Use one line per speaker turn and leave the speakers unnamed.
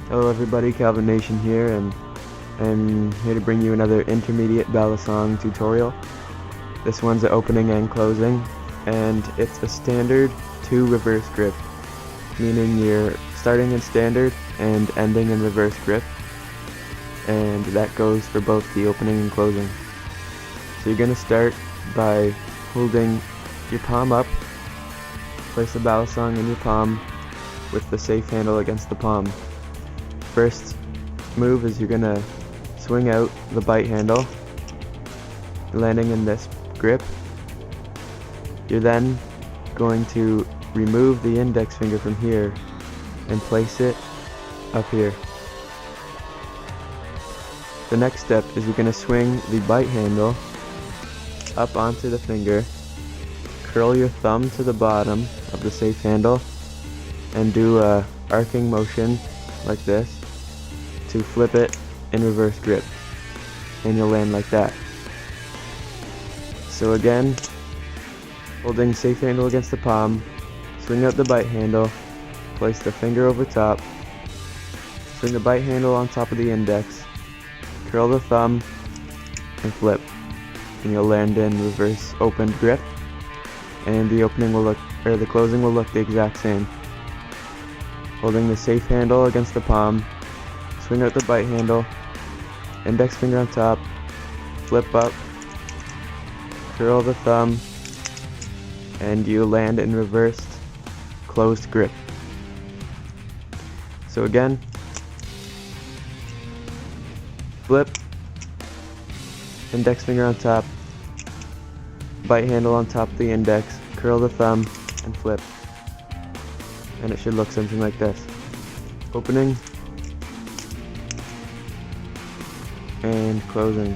Hello everybody, Calvin Nation here, and I'm here to bring you another intermediate Balisong tutorial. This one's an opening and closing, and it's a standard 2 reverse grip, meaning you're starting in standard and ending in reverse grip, and that goes for both the opening and closing. So you're going to start by holding your palm up, place the Balisong in your palm with the safe handle against the palm. First move is you're gonna swing out the bite handle, landing in this grip. You're then going to remove the index finger from here and place it up here. The next step is you're gonna swing the bite handle up onto the finger, curl your thumb to the bottom of the safe handle, and do a arcing motion like this to flip it in reverse grip, and you'll land like that. So again, holding safe handle against the palm, swing out the bite handle, place the finger over top, swing the bite handle on top of the index, curl the thumb, and flip, and you'll land in reverse opened grip, and the opening will look, or the closing will look the exact same. Holding the safe handle against the palm, swing out the bite handle, index finger on top, flip up, curl the thumb, and you land in reversed closed grip. So again, flip, index finger on top, bite handle on top of the index, curl the thumb, and flip. And it should look something like this. Opening and closing.